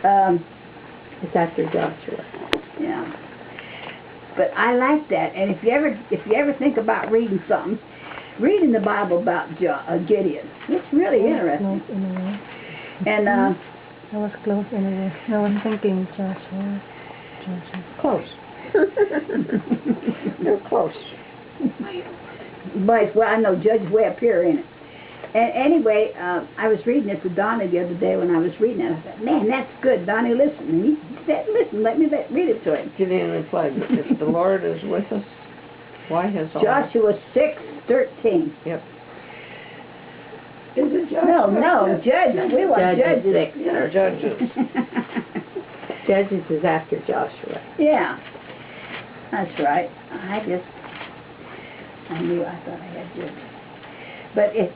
It's after Joshua. Yeah. But I like that. And if you ever think about reading something, reading the Bible about Gideon, it's really interesting. Close in a way. And I was close in a way. I was thinking Joshua. Close. They're close. but well, I know Judge is way up here, ain't it? And anyway, I was reading it to Donnie the other day when I was reading it. I said, "Man, that's good, Donnie. Listen." And he said, "Listen, let me read it to him." Gideon replied, "If the Lord is with us, why has all..." Joshua 6:13. Yep. Is it Joshua? No, Judges. We want Judges Judges. 6. Or Judges. Judges is after Joshua. Yeah, that's right. I thought I had Judges. But it's,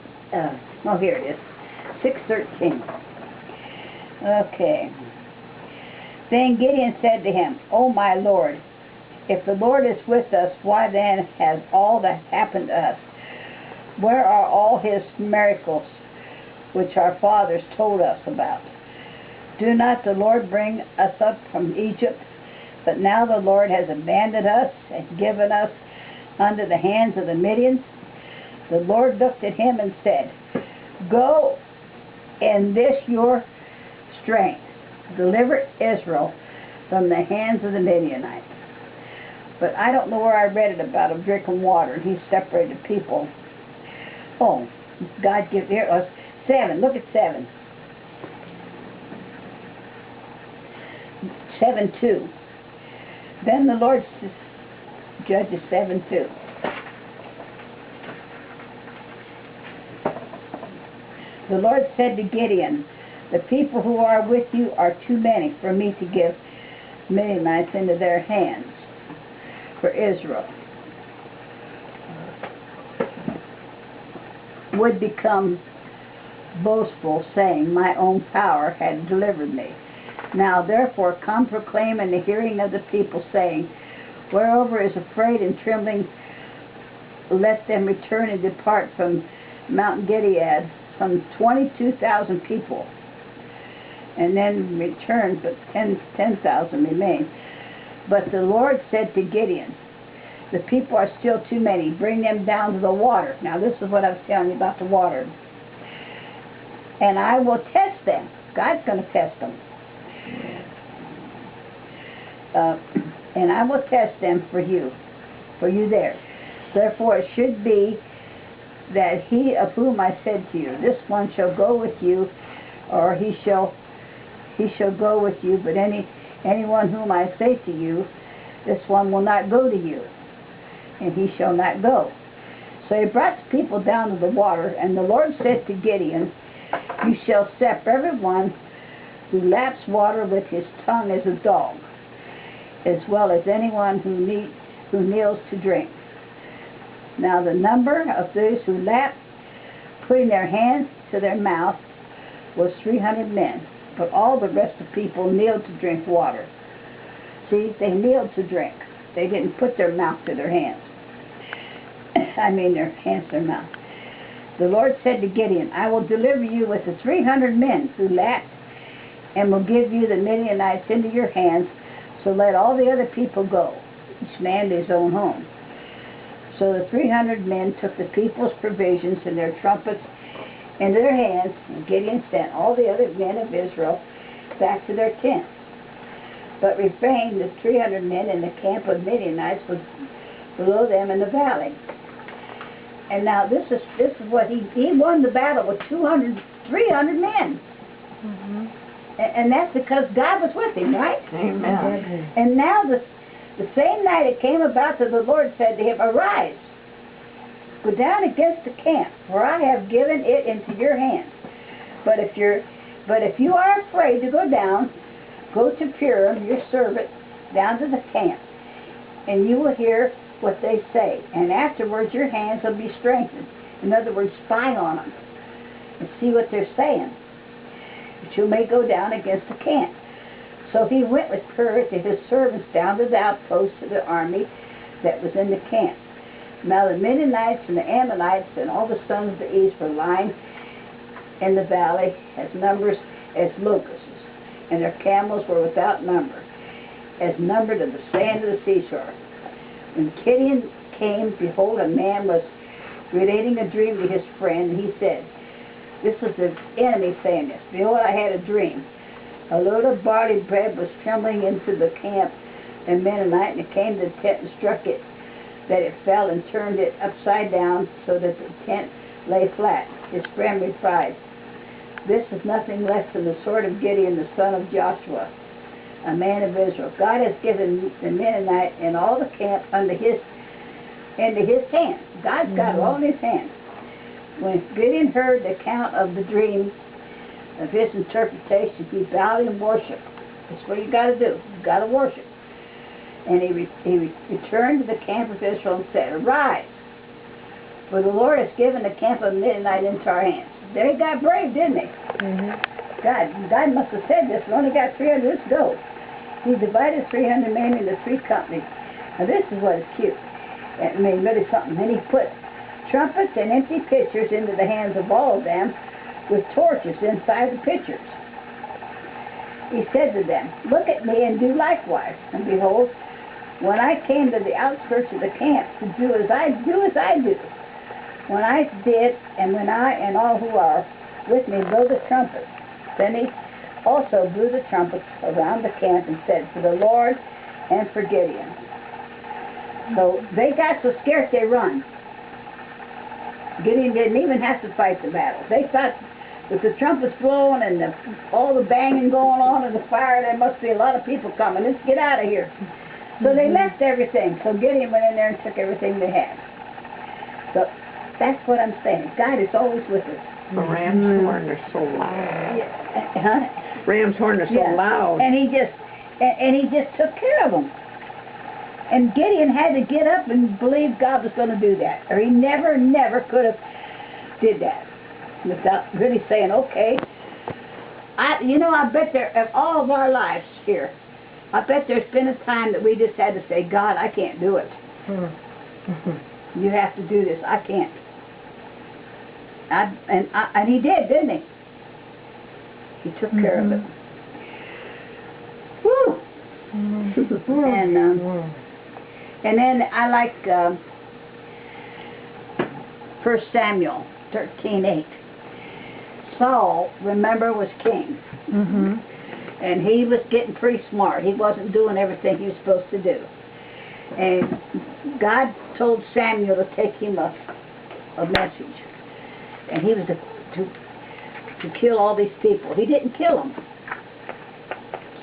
oh, here it is. 6:13. Okay. Then Gideon said to him, "O my Lord, if the Lord is with us, why then has all that happened to us? Where are all his miracles which our fathers told us about? Do not the Lord bring us up from Egypt? But now the Lord has abandoned us and given us under the hands of the Midians." The Lord looked at him and said, "Go in this your strength, deliver Israel from the hands of the Midianites." But I don't know where I read it about him drinking water and he separated people. Oh, God give here us 7. Look at 7. 7:2. Then the Lord, Judges 7:2. The Lord said to Gideon, "The people who are with you are too many for me to give Midianites into their hands." For Israel would become boastful, saying, "My own power had delivered me." Now therefore come proclaim in the hearing of the people, saying, "Wherever is afraid and trembling, let them return and depart from Mount Gilead, some 22,000 people." And then returned, but 10,000 remained. But the Lord said to Gideon, "The people are still too many. Bring them down to the water." Now this is what I was telling you about the water. "And I will test them." God's going to test them. "And I will test them for you there. Therefore it should be that he of whom I said to you, this one shall go with you, or he shall go with you, but anyone whom I say to you, this one will not go to you, and he shall not go." So he brought the people down to the water, and the Lord said to Gideon, "You shall separate everyone who laps water with his tongue as a dog, as well as anyone who kneels to drink." Now the number of those who lapped, putting their hands to their mouth, was 300 men. But all the rest of the people kneeled to drink water. See, they kneeled to drink. They didn't put their mouth to their hands. I mean their hands to their mouth. The Lord said to Gideon, "I will deliver you with the 300 men who lapped, and will give you the Midianites into your hands, so let all the other people go, each man to his own home." So the 300 men took the people's provisions and their trumpets into their hands, and Gideon sent all the other men of Israel back to their tents. But refrained the 300 men in the camp of Midianites was below them in the valley. And now this is what he won the battle with 300 men. Mm-hmm. And that's because God was with him, right? Amen. And now the same night it came about that the Lord said to him, "Arise, go down against the camp, for I have given it into your hands. But if you are afraid to go down, go to Purim, your servant, down to the camp, and you will hear what they say. And afterwards your hands will be strengthened." In other words, spy on them and see what they're saying, that you may go down against the camp. So he went with Pur to his servants down to the outpost of the army that was in the camp. Now the Midianites and the Ammonites and all the sons of the east were lying in the valley as numbers as locusts. and their camels were without number, as numbered of the sand of the seashore. When Gideon came, behold, a man was relating a dream to his friend, and he said, this is the enemy saying this. Behold, I had a dream. A load of barley bread was trembling into the camp in Mennonite, and it came to the tent and struck it, that it fell and turned it upside down, so that the tent lay flat. His friend replied, this is nothing less than the sword of Gideon, the son of Joshua, a man of Israel. God has given the Mennonite and all the camp into his hand. God's got it all in his hand. When Gideon heard the account of the dream, of his interpretation, he bowed and worshiped. That's what you got to do. You got to worship. And he returned to the camp of Israel and said, arise, for the Lord has given the camp of Midianite into our hands. They got brave, didn't they? God must have said this. We only got 300. Let's go. He divided 300 men into 3 companies. Now this is what is cute. I mean, really something. And he put trumpets and empty pitchers into the hands of all of them, with torches inside the pitchers. He said to them, look at me and do likewise. And behold, when I came to the outskirts of the camp to do as I do, when I did, and when I and all who are with me blow the trumpets, then he also blew the trumpets around the camp and said, for the Lord and for Gideon. So they got so scared they run. Gideon didn't even have to fight the battle. They thought with the trumpets blowing and all the banging going on and the fire, there must be a lot of people coming. Let's get out of here. So they left everything. So Gideon went in there and took everything they had. So that's what I'm saying. God is always with us. The ram's horn is so loud. Huh? Ram's horn is so loud. And he just took care of them. And Gideon had to get up and believe God was going to do that. Or he never could have did that without really saying, okay. I bet there, of all of our lives here, I bet there's been a time that we just had to say, God, I can't do it. You have to do this. I can't. And he did, didn't he? He took care of it. Woo! And then I like 1 Samuel 13:8. Saul, remember, was king. And he was getting pretty smart. He wasn't doing everything he was supposed to do. And God told Samuel to take him a message. And he was to kill all these people. He didn't kill them.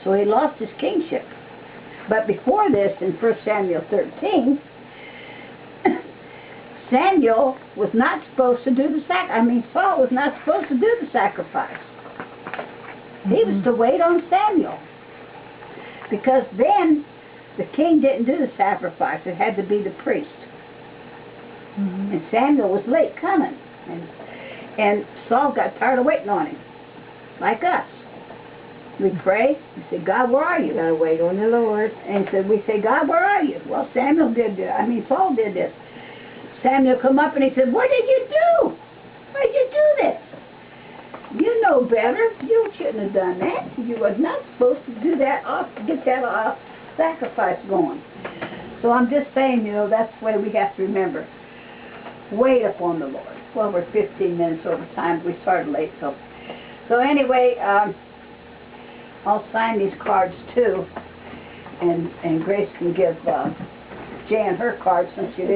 So he lost his kingship. But before this, in 1 Samuel 13, Samuel was not supposed to do the Saul was not supposed to do the sacrifice. He was to wait on Samuel. Because then the king didn't do the sacrifice. It had to be the priest. And Samuel was late coming. And Saul got tired of waiting on him. Like us. We pray. We say, God, where are you? You gotta wait on the Lord. And so we say, God, where are you? Well, Saul did this. Samuel come up and he said, what did you do? Why did you do this? You know better. You shouldn't have done that. You were not supposed to do that get that sacrifice going. So I'm just saying, that's the way we have to remember. Wait upon the Lord. Well, we're 15 minutes over time. We started late. So anyway, I'll sign these cards too. And Grace can give Jan her card since she did.